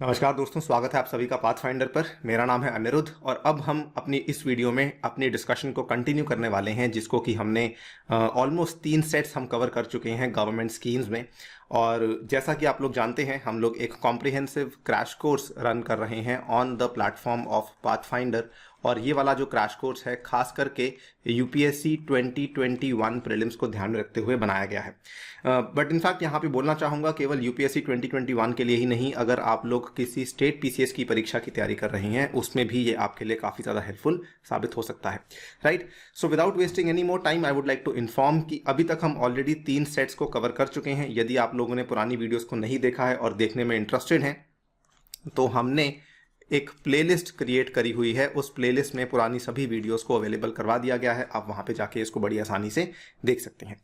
नमस्कार दोस्तों, स्वागत है आप सभी का पाथफाइंडर पर। मेरा नाम है अनिरुद्ध और अब हम अपनी इस वीडियो में अपनी डिस्कशन को कंटिन्यू करने वाले हैं, जिसको कि हमने ऑलमोस्ट 3 सेट्स हम कवर कर चुके हैं गवर्नमेंट स्कीम्स में। और जैसा कि आप लोग जानते हैं, हम लोग एक कॉम्प्रिहेंसिव क्रैश कोर्स रन कर रहे हैं on the platform of pathfinder. और ये वाला जो क्रैश कोर्स है खास करके यूपीएससी 2021 प्रीलिम्स को ध्यान में रखते हुए बनाया गया है। बट इनफैक्ट यहाँ पे बोलना चाहूँगा, केवल यूपीएससी 2021 के लिए ही नहीं, अगर आप लोग किसी स्टेट पीसीएस की परीक्षा की तैयारी कर रहे हैं उसमें भी ये आपके लिए काफ़ी ज़्यादा हेल्पफुल साबित हो सकता है। Right, so without wasting any more time I would like to inform कि अभी तक हम ऑलरेडी 3 सेट्स को कवर कर चुके हैं। यदि आप लोगों ने पुरानी वीडियोज़ को नहीं देखा है और देखने में इंटरेस्टेड हैं तो हमने एक प्लेलिस्ट क्रिएट करी हुई है। उस प्लेलिस्ट में पुरानी सभी वीडियोस को अवेलेबल करवा दिया गया है। आप वहां पे जाके इसको बड़ी आसानी से देख सकते हैं।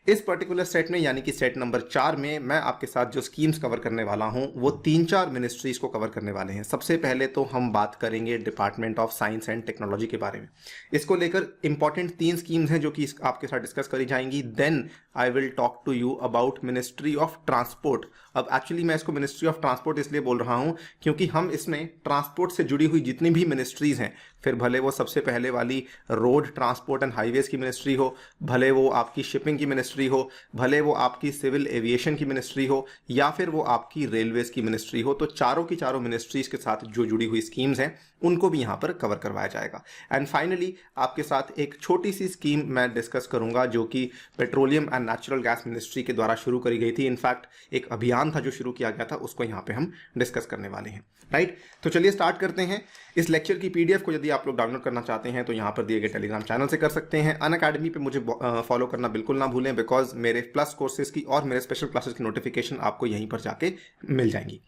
इस पर्टिकुलर सेट में, यानी कि सेट नंबर 4 में, मैं आपके साथ जो स्कीम्स कवर करने वाला हूं वो 3-4 मिनिस्ट्रीज को कवर करने वाले हैं। सबसे पहले तो हम बात करेंगे department of science and technology के बारे में। इसको लेकर इंपॉर्टेंट 3 स्कीम्स हैं जो कि आपके साथ डिस्कस करी जाएंगी। Then I will talk to you about ministry of transport. अब एक्चुअली मैं इसको मिनिस्ट्री ऑफ ट्रांसपोर्ट इसलिए बोल रहा हूं क्योंकि हम इसमें ट्रांसपोर्ट से जुड़ी हुई जितनी भी मिनिस्ट्रीज हैं, फिर भले वो सबसे पहले वाली रोड ट्रांसपोर्ट एंड हाईवेज की मिनिस्ट्री हो, भले वो आपकी शिपिंग की मिनिस्ट्री हो, भले वो आपकी सिविल एविएशन की मिनिस्ट्री हो, या फिर वो आपकी रेलवेज की मिनिस्ट्री हो, तो चारों की चारों मिनिस्ट्रीज के साथ जो जुड़ी हुई स्कीम्स हैं उनको भी यहां पर कवर करवाया जाएगा। एंड फाइनली आपके साथ एक छोटी सी स्कीम मैं डिस्कस करूंगा जो कि petroleum and natural gas ministry के द्वारा शुरू करी गई थी। इनफैक्ट एक अभियान था जो शुरू किया गया था, उसको यहाँ पे हम डिस्कस करने वाले हैं। राइट, तो चलिए स्टार्ट करते हैं। इस लेक्चर की पीडीएफ को यदि आप लोग डाउनलोड करना चाहते हैं तो यहाँ पर दिए गए टेलीग्राम चैनल से कर सकते हैं। अनअकैडमी पे मुझे फॉलो करना बिल्कुल ना भूलें, बिकॉज मेरे प्लस कोर्सेज की और मेरे स्पेशल क्लासेस की नोटिफिकेशन आपको यहीं पर जाके मिल जाएंगी।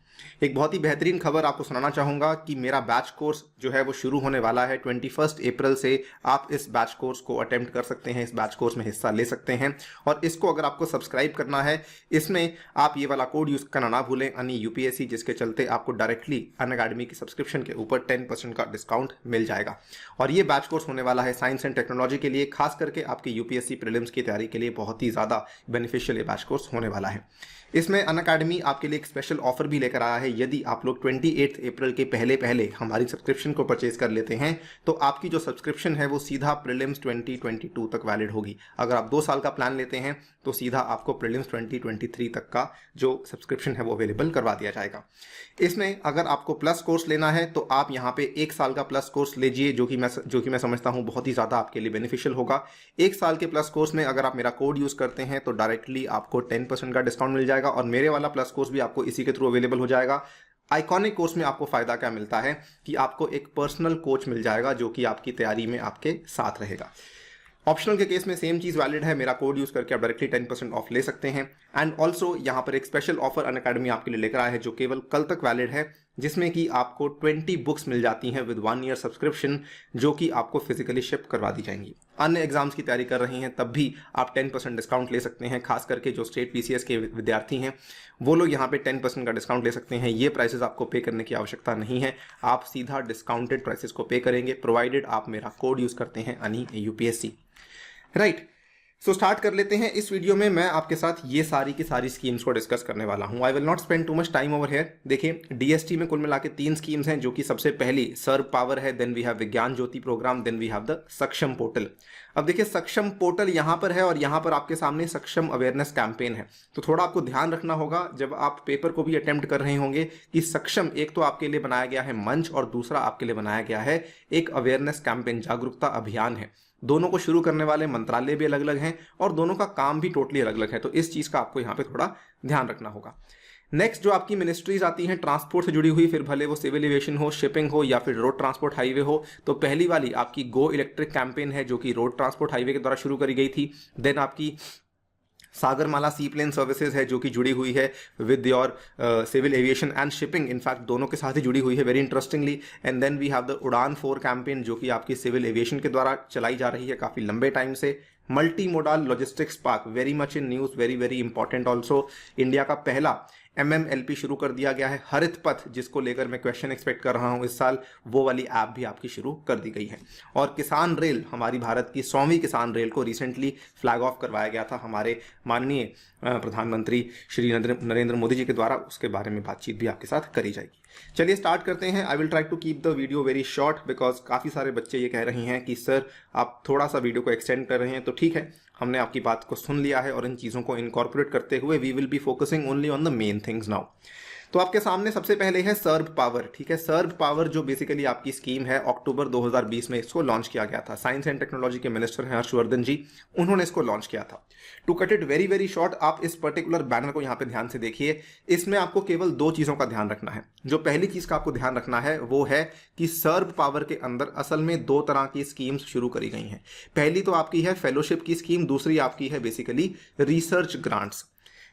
एक बहुत ही बेहतरीन खबर आपको सुनाना चाहूंगा कि मेरा बैच कोर्स जो है वो शुरू होने वाला है 21 अप्रैल से। आप इस बैच कोर्स को अटेम्प्ट कर सकते हैं, इस बैच कोर्स में हिस्सा ले सकते हैं। और इसको अगर आपको सब्सक्राइब करना है, इसमें आप ये वाला कोड यूज करना ना भूलें, अनी यूपीएससी, जिसके चलते आपको डायरेक्टली अनअकैडमी की सब्सक्रिप्शन के ऊपर 10% का डिस्काउंट मिल जाएगा। और ये बैच कोर्स होने वाला है साइंस एंड टेक्नोलॉजी के लिए, खास करके आपकी यूपीएससी प्रीलिम्स की तैयारी के लिए बहुत ही ज्यादा बेनिफिशियल ये बैच कोर्स होने वाला है। इसमें अनअकैडमी आपके लिए एक स्पेशल ऑफर भी लेकर आया है। यदि आप लोग 28 अप्रैल के पहले पहले हमारी सब्सक्रिप्शन को परचेज कर लेते हैं तो आपकी जो सब्सक्रिप्शन है वो सीधा प्रीलिम्स 2022 तक वैलिड होगी। अगर आप 2 साल का प्लान लेते हैं तो सीधा आपको प्रीलिम्स 2023 तक का जो सब्सक्रिप्शन है वो अवेलेबल करवा दिया जाएगा। इसमें अगर आपको प्लस कोर्स लेना है तो आप यहाँ पे 1 साल का प्लस कोर्स लीजिए, जो कि मैं समझता हूँ बहुत ही ज़्यादा आपके लिए बेनिफिशियल होगा। 1 साल के प्लस कोर्स में अगर आप मेरा कोड यूज़ करते हैं तो डायरेक्टली आपको 10% का डिस्काउंट मिल जाएगा। और मेरे वाला प्लस कोर्स भी आपको इसी के थ्रू अवेलेबल हो जाएगा। आइकॉनिक कोर्स में आपको फायदा क्या मिलता है कि आपको एक पर्सनल कोच मिल जाएगा जो कि आपकी तैयारी में आपके साथ रहेगा। ऑप्शनल के केस में सेम चीज वैलिड है, मेरा कोड यूज करके आप डायरेक्टली 10% ऑफ ले सकते हैं। एंड ऑल्सो यहाँ पर एक स्पेशल ऑफर अनअकैडमी आपके लिए लेकर आया है जो केवल कल तक वैलिड है, जिसमें कि आपको 20 बुक्स मिल जाती हैं विद 1 ईयर सब्सक्रिप्शन, जो कि आपको फिजिकली शिप करवा दी जाएंगी। अन्य एग्जाम्स की तैयारी कर रहे हैं तब भी आप 10% डिस्काउंट ले सकते हैं। खास करके जो स्टेट पीसीएस के विद्यार्थी हैं वो लोग यहाँ पे 10% का डिस्काउंट ले सकते हैं। ये प्राइसेस आपको पे करने की आवश्यकता नहीं है, आप सीधा डिस्काउंटेड प्राइसेस को पे करेंगे, प्रोवाइडेड आप मेरा कोड यूज करते हैं अनी यूपीएससी। राइट, सो स्टार्ट कर लेते हैं। इस वीडियो में मैं आपके साथ ये सारी की सारी स्कीम्स को डिस्कस करने वाला हूं। I will not spend too much time over here. देखिए, डीएसटी में कुल मिला के 3 स्कीम्स हैं, जो कि सबसे पहली सर्व पावर है, then we have Vigyan Jyoti program, then we have the Saksham portal. अब देखिए, सक्षम पोर्टल यहाँ पर है और यहाँ पर आपके सामने सक्षम अवेयरनेस कैंपेन है। तो थोड़ा आपको ध्यान रखना होगा जब आप पेपर को भी अटेम्प्ट कर रहे होंगे कि सक्षम एक तो आपके लिए बनाया गया है मंच और दूसरा आपके लिए बनाया गया है एक अवेयरनेस कैंपेन, जागरूकता अभियान है। दोनों को शुरू करने वाले मंत्रालय भी अलग अलग हैं और दोनों का काम भी टोटली अलग अलग है, तो इस चीज का आपको यहाँ पे थोड़ा ध्यान रखना होगा। नेक्स्ट जो आपकी मिनिस्ट्रीज आती हैं ट्रांसपोर्ट से जुड़ी हुई, फिर भले वो सिविल एविएशन हो, शिपिंग हो या फिर रोड ट्रांसपोर्ट हाईवे हो, तो पहली वाली आपकी गो इलेक्ट्रिक कैंपेन है जो कि रोड ट्रांसपोर्ट हाईवे के द्वारा शुरू करी गई थी। देन आपकी सागरमाला सी प्लेन सर्विसेज है जो कि जुड़ी हुई है with your civil aviation and shipping, in fact दोनों के साथ ही जुड़ी हुई है very interestingly. And then we have the Udan 4 campaign जो कि आपकी सिविल एविएशन के द्वारा चलाई जा रही है काफी लंबे टाइम से। Multi modal logistics park, very much in news, very very important also. India का पहला MMLP शुरू कर दिया गया है। हरित पथ, जिसको लेकर मैं क्वेश्चन एक्सपेक्ट कर रहा हूं इस साल, वो वाली ऐप भी आपकी शुरू कर दी गई है। और किसान रेल, हमारी भारत की 100वीं किसान रेल को रिसेंटली फ्लैग ऑफ करवाया गया था हमारे माननीय प्रधानमंत्री श्री नरेंद्र मोदी जी के द्वारा। उसके बारे में बातचीत भी आपके साथ करी जाएगी। चलिए स्टार्ट करते हैं। I will try to keep the video very short because काफ़ी सारे बच्चे ये कह रहे हैं कि सर आप थोड़ा सा वीडियो को एक्सटेंड कर रहे हैं। तो ठीक है, हमने आपकी बात को सुन लिया है और इन चीज़ों को इनकॉर्पोरेट करते हुए we will be focusing only on the main things now. तो आपके सामने सबसे पहले है सर्व पावर। ठीक है, सर्व पावर जो बेसिकली आपकी स्कीम है, अक्टूबर 2020 में इसको लॉन्च किया गया था। साइंस एंड टेक्नोलॉजी के मिनिस्टर हैं हर्षवर्धन जी, उन्होंने इसको लॉन्च किया था। To cut it very very short, आप इस पर्टिकुलर बैनर को यहाँ पे ध्यान से देखिए। इसमें आपको केवल 2 चीज़ों का ध्यान रखना है। जो पहली चीज़ का आपको ध्यान रखना है वो है कि सर्व पावर के अंदर असल में 2 तरह की स्कीम्स शुरू करी गई हैं। पहली तो आपकी है फेलोशिप की स्कीम, दूसरी आपकी है बेसिकली रिसर्च ग्रांट्स।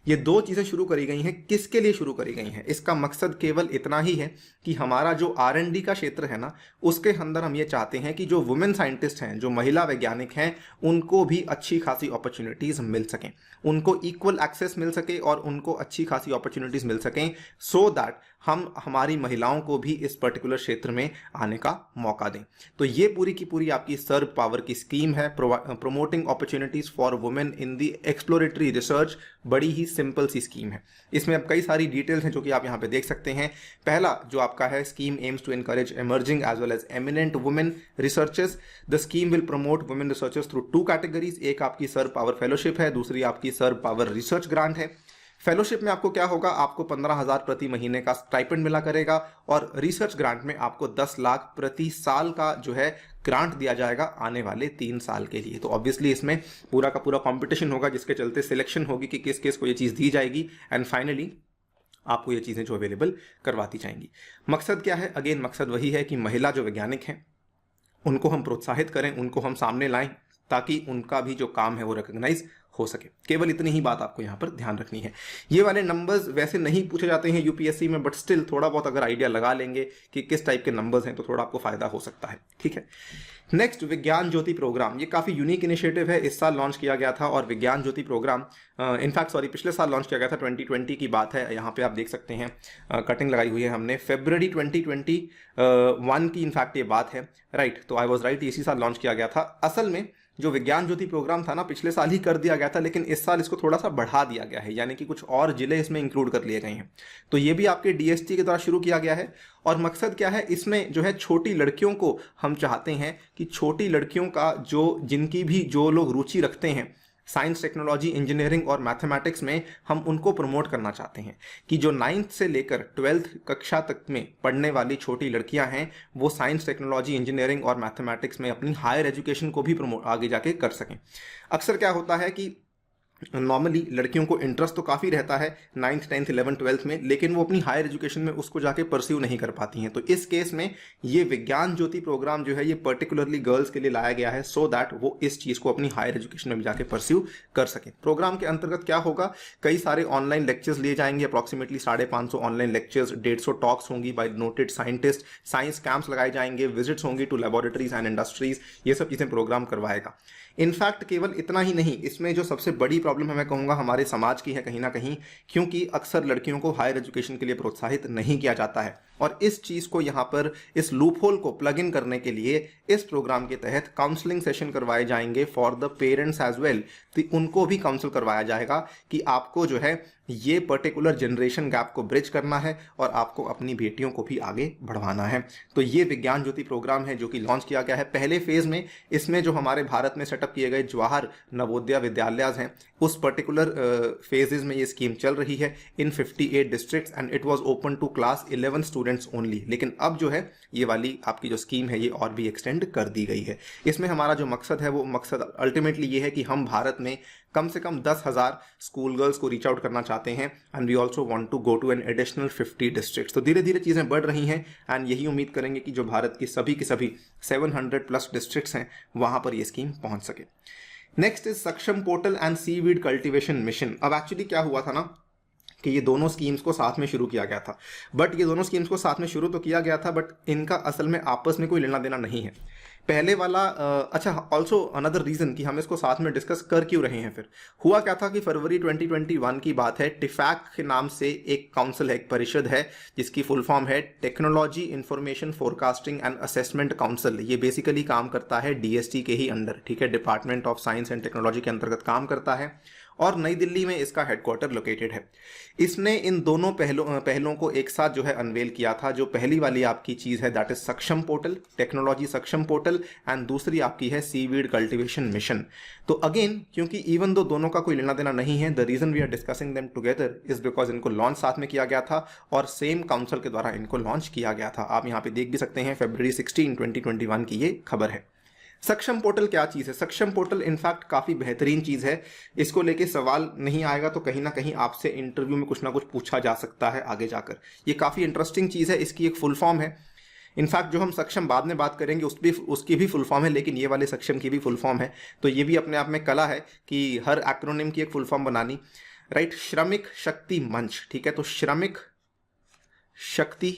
ये 2 चीज़ें शुरू करी गई हैं। किसके लिए शुरू करी गई हैं? इसका मकसद केवल इतना ही है कि हमारा जो R&D का क्षेत्र है ना, उसके अंदर हम ये चाहते हैं कि जो वुमेन साइंटिस्ट हैं, जो महिला वैज्ञानिक हैं, उनको भी अच्छी खासी अपॉर्चुनिटीज़ मिल सकें, उनको इक्वल एक्सेस मिल सके और उनको अच्छी खासी अपॉर्चुनिटीज़ मिल सकें, सो दैट हम हमारी महिलाओं को भी इस पर्टिकुलर क्षेत्र में आने का मौका दें। तो ये पूरी की पूरी आपकी सर्व पावर की स्कीम है, promoting opportunities for women in the exploratory research. बड़ी ही सिंपल सी स्कीम है। इसमें अब कई सारी डिटेल्स हैं जो कि आप यहाँ पे देख सकते हैं। पहला जो आपका है, scheme aims to encourage emerging as well as eminent women researchers. The scheme will promote women researchers through 2 categories. एक आपकी सर्व पावर फेलोशिप है, दूसरी आपकी सर्व पावर रिसर्च ग्रांट है। फेलोशिप में आपको क्या होगा, आपको 15,000 प्रति महीने का स्टाइपेंड मिला करेगा और रिसर्च ग्रांट में आपको 10 लाख प्रति साल का जो है ग्रांट दिया जाएगा आने वाले 3 साल के लिए। तो ऑब्वियसली इसमें पूरा का पूरा कंपटीशन होगा, जिसके चलते सिलेक्शन होगी कि किस किस को ये चीज़ दी जाएगी एंड फाइनली आपको ये चीज़ें जो अवेलेबल करवाती जाएंगी। मकसद क्या है? अगेन मकसद वही है कि महिला जो वैज्ञानिक हैं उनको हम प्रोत्साहित करें, उनको हम सामने लाएं, ताकि उनका भी जो काम है वो रिकॉग्नाइज हो सके। केवल इतनी ही बात आपको यहाँ पर ध्यान रखनी है। ये वाले नंबर्स वैसे नहीं पूछे जाते हैं यूपीएससी में, बट स्टिल थोड़ा बहुत अगर आइडिया लगा लेंगे कि किस टाइप के नंबर्स हैं तो थोड़ा आपको फायदा हो सकता है। ठीक है, नेक्स्ट विज्ञान ज्योति प्रोग्राम। ये काफ़ी यूनिक इनिशिएटिव है, इस साल लॉन्च किया गया था। और विज्ञान ज्योति प्रोग्राम इनफैक्ट पिछले साल लॉन्च किया गया था, 2020 की बात है। यहाँ पे आप देख सकते हैं कटिंग लगाई हुई है हमने, फरवरी 2021 की इनफैक्ट ये बात है, राइट। तो आई वॉज राइट, इसी साल लॉन्च किया गया था। असल में जो विज्ञान ज्योति प्रोग्राम था ना, पिछले साल ही कर दिया गया था, लेकिन इस साल इसको थोड़ा सा बढ़ा दिया गया है, यानी कि कुछ और जिले इसमें इंक्लूड कर लिए गए हैं। तो ये भी आपके DST के द्वारा शुरू किया गया है। और मकसद क्या है इसमें, जो है छोटी लड़कियों को हम चाहते हैं कि छोटी लड़कियों का जिनकी भी जो लोग रुचि रखते हैं साइंस, टेक्नोलॉजी, इंजीनियरिंग और मैथमेटिक्स में, हम उनको प्रमोट करना चाहते हैं कि जो 9th से लेकर 12th कक्षा तक में पढ़ने वाली छोटी लड़कियां हैं वो साइंस, टेक्नोलॉजी, इंजीनियरिंग और मैथमेटिक्स में अपनी हायर एजुकेशन को भी आगे जाके कर सकें। अक्सर क्या होता है कि नॉर्मली लड़कियों को इंटरेस्ट तो काफ़ी रहता है 9th, 10th, 11th, 12th में, लेकिन वो अपनी हायर एजुकेशन में उसको जाके परस्यू नहीं कर पाती हैं। तो इस केस में ये विज्ञान ज्योति प्रोग्राम जो है ये पर्टिकुलरली गर्ल्स के लिए लाया गया है, सो दैट वो इस चीज़ को अपनी हायर एजुकेशन में भी जाके परस्यू कर सकें। प्रोग्राम के अंतर्गत क्या होगा, कई सारे ऑनलाइन लेक्चर्स लिए जाएंगे, अप्रॉक्सीमेटली 550 ऑनलाइन लेक्चर्स, 150 टॉक्स होंगी by noted scientist, science camps लगाए जाएंगे, विजिट्स होंगी टू लेबोरेटरीज एंड इंडस्ट्रीज, ये सब चीज़ें प्रोग्राम करवाएगा। इनफैक्ट केवल इतना ही नहीं, इसमें जो सबसे बड़ी प्रॉब्लम है मैं कहूँगा हमारे समाज की है कहीं ना कहीं, क्योंकि अक्सर लड़कियों को हायर एजुकेशन के लिए प्रोत्साहित नहीं किया जाता है। और इस चीज़ को यहाँ पर, इस लूप होल को प्लग इन करने के लिए इस प्रोग्राम के तहत काउंसलिंग सेशन करवाए जाएंगे for the parents as well. तो उनको भी काउंसिल करवाया जाएगा कि आपको जो है ये पर्टिकुलर जनरेशन गैप को ब्रिज करना है और आपको अपनी बेटियों को भी आगे बढ़वाना है। तो ये विज्ञान ज्योति प्रोग्राम है जो कि लॉन्च किया गया है। पहले फेज में इसमें जो हमारे भारत में सेटअप किए गए जवाहर नवोदय विद्यालय हैं, उस पर्टिकुलर फेजेज में ये स्कीम चल रही है in 58 districts and it was open to class 11 students only. लेकिन अब जो है ये वाली आपकी जो स्कीम है ये और भी एक्सटेंड कर दी गई है। इसमें हमारा जो मकसद है वो मकसद अल्टीमेटली ये है कि हम भारत में कम से कम 10,000 स्कूल गर्ल्स को रीच आउट करना चाहते हैं and we also want to go to an additional 50 districts. तो धीरे धीरे चीज़ें बढ़ रही हैं एंड यही उम्मीद करेंगे कि जो भारत की सभी 700+ डिस्ट्रिक्ट्स हैं वहाँ पर ये स्कीम पहुँच सके। Next is Saksham portal and seaweed cultivation mission. अब एक्चुअली क्या हुआ था ना कि ये दोनों स्कीम्स को साथ में शुरू किया गया था, बट ये दोनों स्कीम्स को साथ में शुरू तो किया गया था बट इनका असल में आपस में कोई लेना देना नहीं है। पहले वाला अच्छा, ऑल्सो अनदर रीजन कि हम इसको साथ में डिस्कस कर क्यों रहे हैं। फिर हुआ क्या था कि फरवरी 2021 की बात है, टिफैक के नाम से एक काउंसिल है, एक परिषद है, जिसकी फुल फॉर्म है technology information forecasting and assessment council. ये बेसिकली काम करता है डीएसटी के ही अंडर, ठीक है, department of science and technology के अंतर्गत काम करता है और नई दिल्ली में इसका हेडक्वार्टर लोकेटेड है। इसने इन दोनों पहलों को एक साथ जो है अनवेल किया था। जो पहली वाली आपकी चीज़ है that is Saksham portal, technology Saksham portal, and दूसरी आपकी है सीवीड कल्टीवेशन मिशन। तो अगेन, क्योंकि इवन दो दोनों का कोई लेना देना नहीं है, the reason we are discussing them together is because इनको लॉन्च साथ में किया गया था और सेम काउंसिल के द्वारा इनको लॉन्च किया गया था। आप यहाँ पे देख भी सकते हैं, February 16, 2021 की ये खबर है। सक्षम पोर्टल क्या चीज़ है? सक्षम पोर्टल इनफैक्ट काफ़ी बेहतरीन चीज़ है। इसको लेके सवाल नहीं आएगा तो कहीं ना कहीं आपसे इंटरव्यू में कुछ ना कुछ पूछा जा सकता है आगे जाकर। ये काफ़ी इंटरेस्टिंग चीज़ है। इसकी एक फुल फॉर्म है, इनफैक्ट जो हम सक्षम बाद में बात करेंगे उसकी भी फुल फॉर्म है, लेकिन ये वाले सक्षम की भी फुल फॉर्म है। तो ये भी अपने आप में कला है कि हर एक्रोनिम की एक फुल फॉर्म बनानी, राइट। श्रमिक शक्ति मंच, ठीक है, तो श्रमिक शक्ति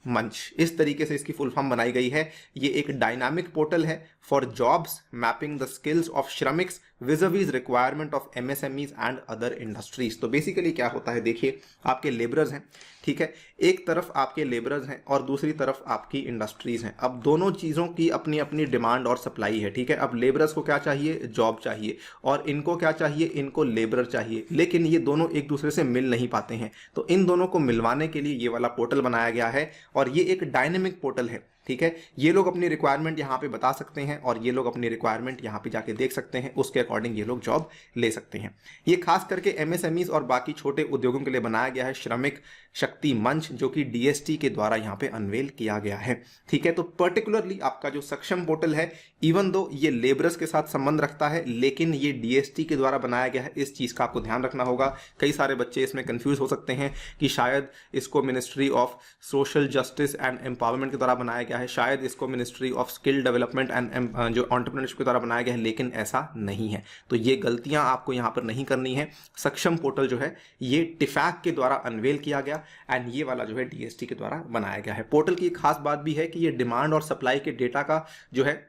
मंच, इस तरीके से इसकी फुल फॉर्म बनाई गई है। ये एक डायनामिक पोर्टल है for jobs mapping the skills of श्रमिक्स vis requirement of MSMEs and other industries. तो बेसिकली क्या होता है, देखिए, आपके लेबरर्स हैं, ठीक है, एक तरफ आपके लेबरर्स हैं और दूसरी तरफ आपकी इंडस्ट्रीज हैं। अब दोनों चीज़ों की अपनी अपनी डिमांड और सप्लाई है, ठीक है। अब लेबरर्स को क्या चाहिए? जॉब चाहिए, और इनको क्या चाहिए? इनको लेबरर चाहिए, लेकिन ये दोनों एक दूसरे से मिल नहीं पाते हैं। तो इन दोनों को मिलवाने के लिए ये वाला पोर्टल बनाया गया है और ये एक डायनेमिक पोर्टल है, ठीक है। ये लोग अपनी रिक्वायरमेंट यहाँ पे बता सकते हैं और ये लोग अपनी रिक्वायरमेंट यहाँ पे जाके देख सकते हैं, उसके अकॉर्डिंग ये लोग जॉब ले सकते हैं। ये खास करके एमएसएमईज और बाकी छोटे उद्योगों के लिए बनाया गया है श्रमिक शक्ति मंच, जो कि डीएसटी के द्वारा यहाँ पे अनवेल किया गया है, ठीक है। तो पर्टिकुलरली आपका जो सक्षम पोर्टल है, इवन दो ये लेबरर्स के साथ संबंध रखता है, लेकिन ये डीएसटी के द्वारा बनाया गया है। इस चीज़ का आपको ध्यान रखना होगा। कई सारे बच्चे इसमें कंफ्यूज हो सकते हैं कि शायद इसको ministry of social justice and empowerment के द्वारा बनाया गया है, शायद इसको ministry of skill development and जो एंटरप्रेन्योरशिप के द्वारा बनाया गया है, लेकिन ऐसा नहीं है। तो ये गलतियां आपको यहाँ पर नहीं करनी है। सक्षम पोर्टल जो है ये टिफैक के द्वारा अनवेल किया गया एंड ये वाला जो है डीएसटी के द्वारा बनाया गया है। पोर्टल की एक खास बात भी है कि ये डिमांड और सप्लाई के डेटा का जो है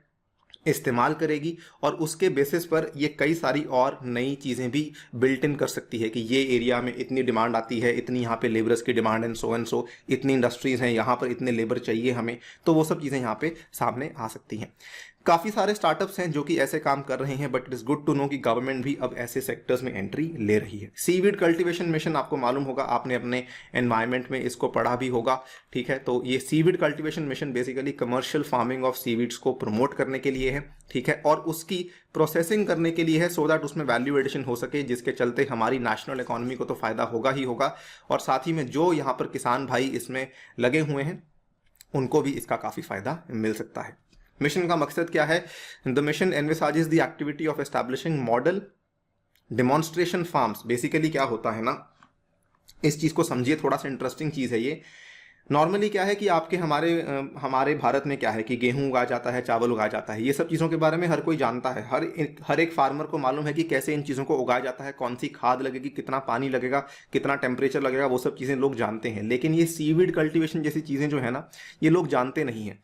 इस्तेमाल करेगी और उसके बेसिस पर ये कई सारी और नई चीज़ें भी बिल्ट इन कर सकती है कि ये एरिया में इतनी डिमांड आती है, इतनी यहाँ पे लेबरर्स की डिमांड एंड सो, इतनी इंडस्ट्रीज़ हैं, यहाँ पर इतने लेबर चाहिए हमें, तो वो सब चीज़ें यहाँ पे सामने आ सकती हैं। काफ़ी सारे स्टार्टअप्स हैं जो कि ऐसे काम कर रहे हैं, but it is good to know कि गवर्नमेंट भी अब ऐसे सेक्टर्स में एंट्री ले रही है। सीवीड कल्टीवेशन मिशन आपको मालूम होगा, आपने अपने एनवायरनमेंट में इसको पढ़ा भी होगा, ठीक है। तो ये seaweed cultivation mission basically commercial farming of seaweeds को प्रमोट करने के लिए है, ठीक है, और उसकी प्रोसेसिंग करने के लिए है, सो दैट उसमें वैल्यू एडिशन हो सके, जिसके चलते हमारी नेशनल इकोनॉमी को तो फायदा होगा ही होगा, और साथ ही में जो यहाँ पर किसान भाई इसमें लगे हुए हैं उनको भी इसका काफ़ी फायदा मिल सकता है। मिशन का मकसद क्या है? The mission envisages the activity of establishing model demonstration farms. Basically क्या होता है ना, इस चीज़ को समझिए, थोड़ा सा इंटरेस्टिंग चीज़ है ये। नॉर्मली क्या है कि आपके हमारे भारत में क्या है कि गेहूं उगाया जाता है, चावल उगाया जाता है, ये सब चीज़ों के बारे में हर कोई जानता है। हर एक फार्मर को मालूम है कि कैसे इन चीज़ों को उगाया जाता है, कौन सी खाद लगेगी, कितना पानी लगेगा, कितना टेम्परेचर लगेगा, वो सब चीज़ें लोग जानते हैं। लेकिन ये सीवीड कल्टीवेशन जैसी चीज़ें जो है ना, ये लोग जानते नहीं हैं।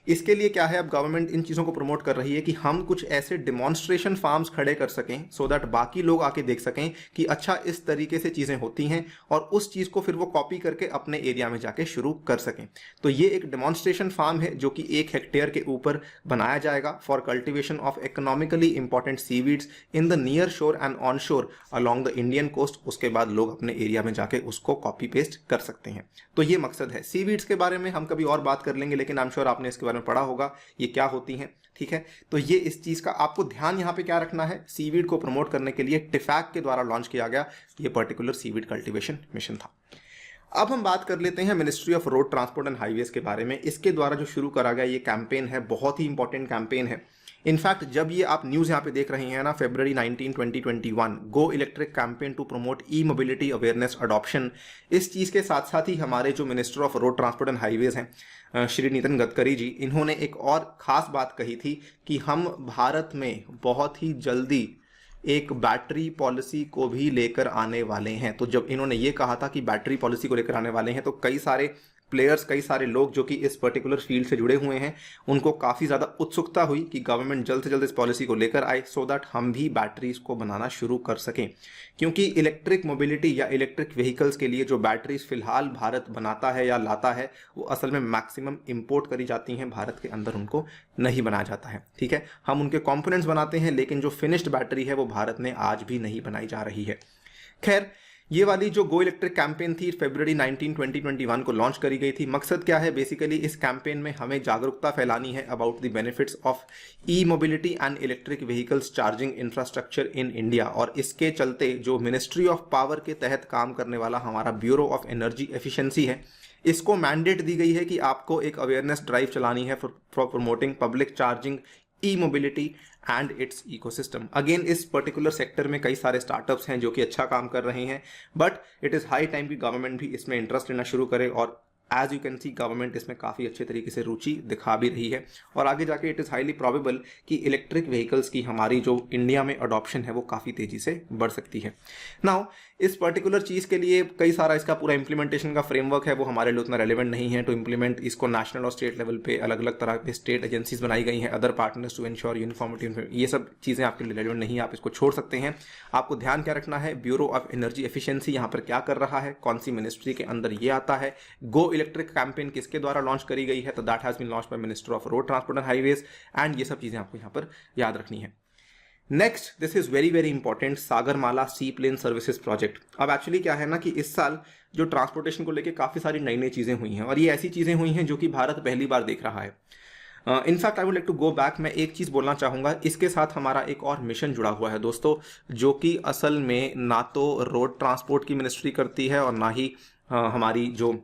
इसके लिए क्या है, अब गवर्नमेंट इन चीज़ों को प्रमोट कर रही है कि हम कुछ ऐसे डिमॉन्स्ट्रेशन फार्म्स खड़े कर सकें, सो दैट बाकी लोग आके देख सकें कि अच्छा इस तरीके से चीज़ें होती हैं, और उस चीज़ को फिर वो कॉपी करके अपने एरिया में जाके शुरू कर सकें। तो ये एक डिमॉन्स्ट्रेशन फार्म है जो कि 1 हेक्टेयर के ऊपर बनाया जाएगा for cultivation of economically important seaweeds in the near shore and on shore along the Indian coast. उसके बाद लोग अपने एरिया में जाके उसको कॉपी पेस्ट कर सकते हैं। तो ये मकसद है। सीवीड्स के बारे में हम कभी और बात कर लेंगे, लेकिन आई एम श्योर आपने इसके में पढ़ा होगा ये क्या होती हैं, ठीक है। तो ये इस चीज का आपको ध्यान यहां पे क्या रखना है, सीवीड को प्रमोट करने के लिए टिफैक के द्वारा लॉन्च किया गया ये पर्टिकुलर सीवीड कल्टीवेशन मिशन था। अब हम बात कर लेते हैं ministry of road transport and highways के बारे में। इसके द्वारा जो शुरू करा गया ये कैंपेन है, बहुत ही इंपॉर्टेंट कैंपेन है। इनफैक्ट जब ये आप न्यूज़ यहाँ पे देख रहे हैं ना, February 19, 2021 go electric campaign to promote e mobility awareness adoption, इस चीज़ के साथ साथ ही हमारे जो minister of road transport and highways हैं श्री नितिन गडकरी जी, इन्होंने एक और ख़ास बात कही थी कि हम भारत में बहुत ही जल्दी एक बैटरी पॉलिसी को भी लेकर आने वाले हैं। तो जब इन्होंने ये कहा था कि बैटरी पॉलिसी को लेकर आने वाले हैं, तो कई सारे प्लेयर्स, कई सारे लोग जो कि इस पर्टिकुलर फील्ड से जुड़े हुए हैं, उनको काफ़ी ज़्यादा उत्सुकता हुई कि गवर्नमेंट जल्द से जल्द इस पॉलिसी को लेकर आए सो दैट हम भी बैटरीज को बनाना शुरू कर सकें। क्योंकि इलेक्ट्रिक मोबिलिटी या इलेक्ट्रिक व्हीकल्स के लिए जो बैटरीज फिलहाल भारत बनाता है या लाता है, वो असल में मैक्सिमम इंपोर्ट करी जाती हैं, भारत के अंदर उनको नहीं बनाया जाता है। ठीक है, हम उनके कंपोनेंट्स बनाते हैं, लेकिन जो फिनिश्ड बैटरी है वो भारत में आज भी नहीं बनाई जा रही है। खैर, ये वाली जो गो इलेक्ट्रिक कैंपेन थी फरवरी 19 2021 को लॉन्च करी गई थी। मकसद क्या है? बेसिकली इस कैंपेन में हमें जागरूकता फैलानी है about the benefits of E mobility and electric vehicles charging infrastructure in India. और इसके चलते जो मिनिस्ट्री ऑफ पावर के तहत काम करने वाला हमारा ब्यूरो ऑफ एनर्जी एफिशिएंसी है, इसको मैंडेट दी गई है कि आपको एक अवेयरनेस ड्राइव चलानी है for promoting public charging E mobility and it's ecosystem. Again इस पर्टिकुलर सेक्टर में कई सारे स्टार्टअप्स हैं जो कि अच्छा काम कर रहे हैं, but it is high time कि गवर्नमेंट भी इसमें इंटरेस्ट लेना शुरू करे। और as you can see government इसमें काफ़ी अच्छे तरीके से रुचि दिखा भी रही है, और आगे जाके इट इज़ हाईली प्रोबेबल कि इलेक्ट्रिक व्हीकल्स की हमारी जो इंडिया में अडॉप्शन है वो काफ़ी तेज़ी से बढ़ सकती है। नाउ इस पर्टिकुलर चीज़ के लिए कई सारा इसका पूरा इंप्लीमेंटेशन का फ्रेमवर्क है वो हमारे लिए उतना रेलिवेंट नहीं है। टू इम्प्लीमेंट इसको नेशनल और स्टेट लेवल पे अलग अलग तरह के स्टेट एजेंसीज बनाई गई हैं, other partners to ensure uniformity. ये सब चीज़ें आपके लिए रेलिवेंट नहीं है, आप इसको छोड़ सकते हैं। आपको ध्यान क्या रखना है? ब्यूरो ऑफ एनर्जी एफिशिएंसी यहाँ पर क्या कर रहा है, कौन सी मिनिस्ट्री के अंदर ये आता है, गो इलेक्ट्रिक कैंपेन किसके द्वारा लॉन्च करी गई है, तो that has been launch by minister of road transport and highways, and ये सब चीज़ें आपको यहाँ पर याद रखनी है। Next, this is very very important, Sagarmala sea plane services project. अब एक्चुअली क्या है ना कि इस साल जो ट्रांसपोर्टेशन को लेकर काफ़ी सारी नई नई चीज़ें हुई हैं, और ये ऐसी चीज़ें हुई हैं जो कि भारत पहली बार देख रहा है। In fact I would like to go back, मैं एक चीज़ बोलना चाहूँगा, इसके साथ हमारा एक और मिशन जुड़ा हुआ है दोस्तों, जो कि असल में ना तो रोड ट्रांसपोर्ट की मिनिस्ट्री करती है और ना ही हमारी जो